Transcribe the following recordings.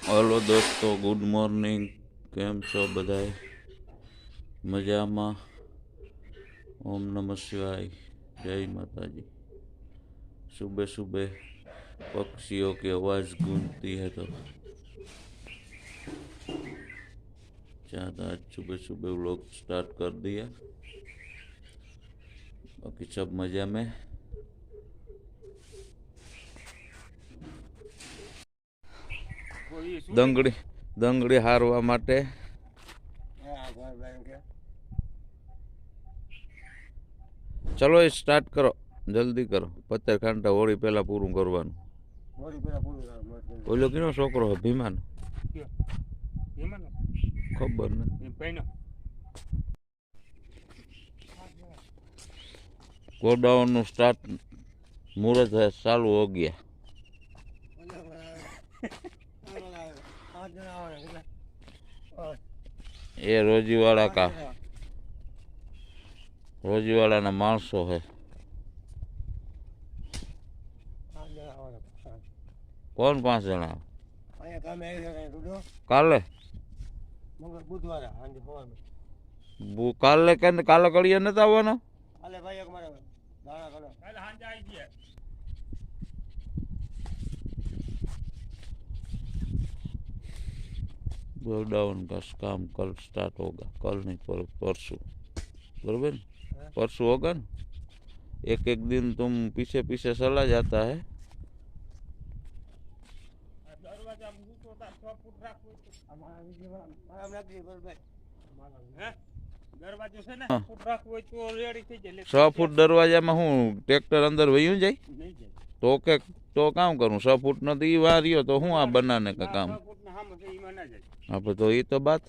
Hello दोस्तों, good morning. केम छो बधाए? मजामा? ओम नमः शिवाय। जय माता जी। सुबह सुबह पक्षियों की आवाज़ गूंजती है तो ज़्यादा आज सुबह सुबह व्लॉग स्टार्ट कर दिया। बाकी सब मजा में। दंगड़ी दंगड़ी हारवा माटे चलो स्टार्ट करो, जल्दी करो। 15 घंटा होળી પહેલા પૂરું કરવાનું। ઓલો કેનો છોકરો ભીમાન ખબર નથી। ગોડાઉન નું સ્ટાર્ટ मुहूर्त है चालू हो गया। ये रोजीवाड़ा ना माणसों है। कौन 5 जना? काले काले काले कड़िया नता आववाना? गोडाउन का काम कल स्टार्ट होगा। कल नहीं परसों, बराबर? परसों होगा ना। एक एक दिन तुम पीछे पीछे चला जाता है। हाँ। 6 फूट दरवाजा में हूँ ट्रेक्टर अंदर वही जाए तो के तो काम करूँ। 6 फूट नहीं वहाँ रही तो हूँ आप बनाने का काम। हाँ तो ये तो बात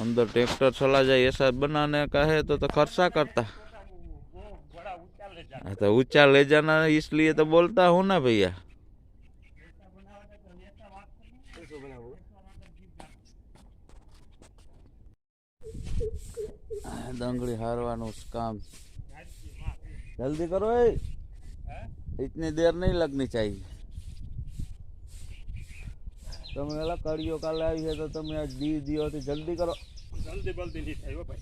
अंदर ट्रैक्टर चला जाए ऐसा बनाने का है तो खर्चा करता। तो ऊंचा ले जाना इसलिए तो बोलता हूँ ना भैया। दंगड़ी हारवानु काम जल्दी करो। इतनी देर नहीं लगनी चाहिए। तुम कड़ियों काले आई है तो तुम आज दी दियो तो जल्दी करो। जल्दी जल्दी नहीं થાય હો ભાઈ।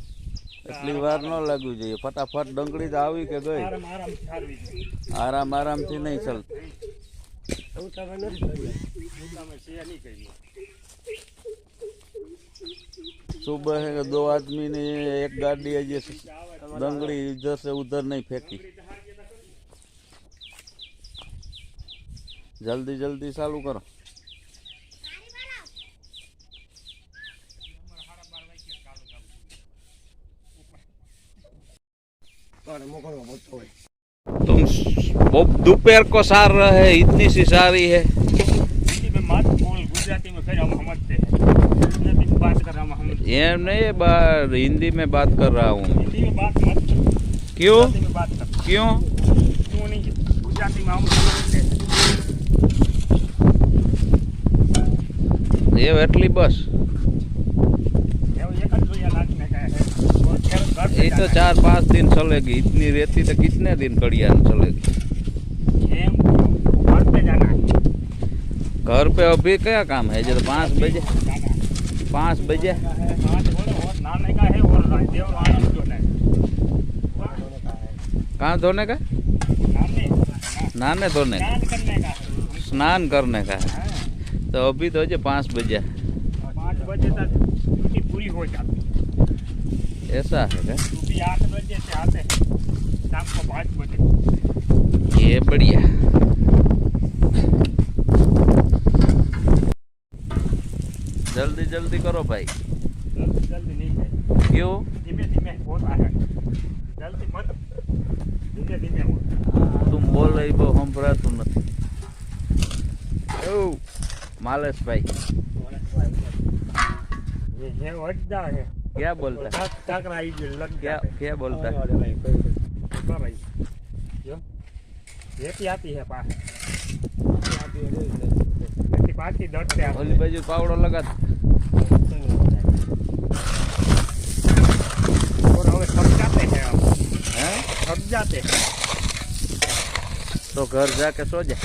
એટલી વાર ન લાગવી જોઈએ। ફટાફટ ડંગળી તો આવી કે ગઈ। આરામ આરામ થી નહીં ચલતી। सुबह है 2 आदमी ने एक गाड़ी है जैसे दंगड़ी इधर से उधर नहीं फेंकी। जल्दी जल्दी चालू करो। तुम दोपहर को सार रहे है, इतनी सी सारी है। गुजराती में फिर हम समझते हैं, बात कर रहा हूँ। ये नहीं हिंदी में बात कर रहा हूँ। हिंदी में बात मत। क्यों? में बात कर। क्यों नहीं? गुजराती में हम समझते हैं। ये एटली बस ये तो 4-5 दिन चलेगी। इतनी रहती तो कितने दिन कड़िया चलेगी? घर पे अभी क्या काम है? जब 5 बजे 5 बजे कहाँ धोने का? नहाने धोने का, स्नान करने का है। तो अभी तो 5 बजे 5 बजे तक ड्यूटी पूरी हो जाती। ऐसा है क्या? 8 बजे से आते हैं, शाम को 5 बजे। ये बढ़िया। जल्दी जल्दी करो भाई। जल्दी जल्दी नहीं है। क्यों? धीमे धीमे बहुत आ है। जल्दी मत, धीमे धीमे हो। तुम बोल रही वो हम भरा तुम नहीं। ओ मालस भाई ये वड्डा है। क्या बोलता है? क्या बोलता है? आती है ओली बाजू पावड़ो लगा और हमें थक जाते हैं। थक जाते हैं तो घर जाके सो जा।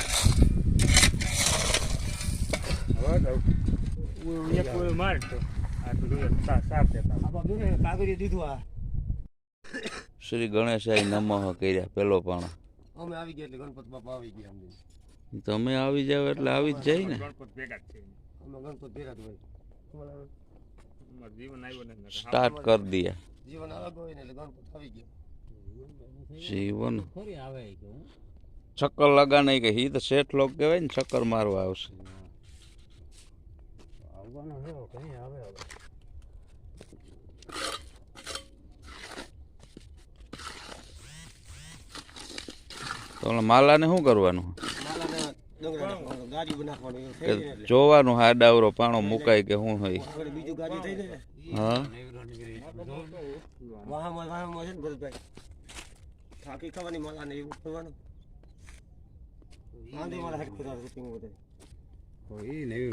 એક કોઈ માર તો આ તો સાફ દેતા આ બાજુ ને કાગળિયું દીધું આ શ્રી ગણેશાય નમઃ કર્યા પેલો પાણો. અમે આવી ગયા એટલે ગણપત બાપા આવી ગયા અમને તમે આવી જાવ એટલે આવી જ જાય ને. ગણપત ભેગા જ છે અમે ગણપત ભેગા જ હોય અમાર જીવન આવ્યો ને સ્ટાર્ટ કરી દિયા. જીવન અલગ હોય ને એટલે ગણપત આવી ગયો જીવન થોડી આવે કે હું ચક્કર લગાને કે હી તો શેઠ લોક કહેવાય ને ચક્કર મારવા આવશે. આવવાનો છે કઈ આવે હવે તો ઓલા માલાને શું કરવાનું? માલાને ડંગરા નાખવાનું, ગાડી બનાવવાનું એવું થઈ કે જાય ને જોવાનું હાડાવરો પાણો મુકાય કે શું હોય. એટલે બીજું ગાડી થઈ જાય ને હા વાહમાં છે ને ભરતભાઈ થાકી ખાવાની માલાને એવું કરવાનું આંધી મારા હાથ ખુદા રૂપિંગ બધે કોઈ નવી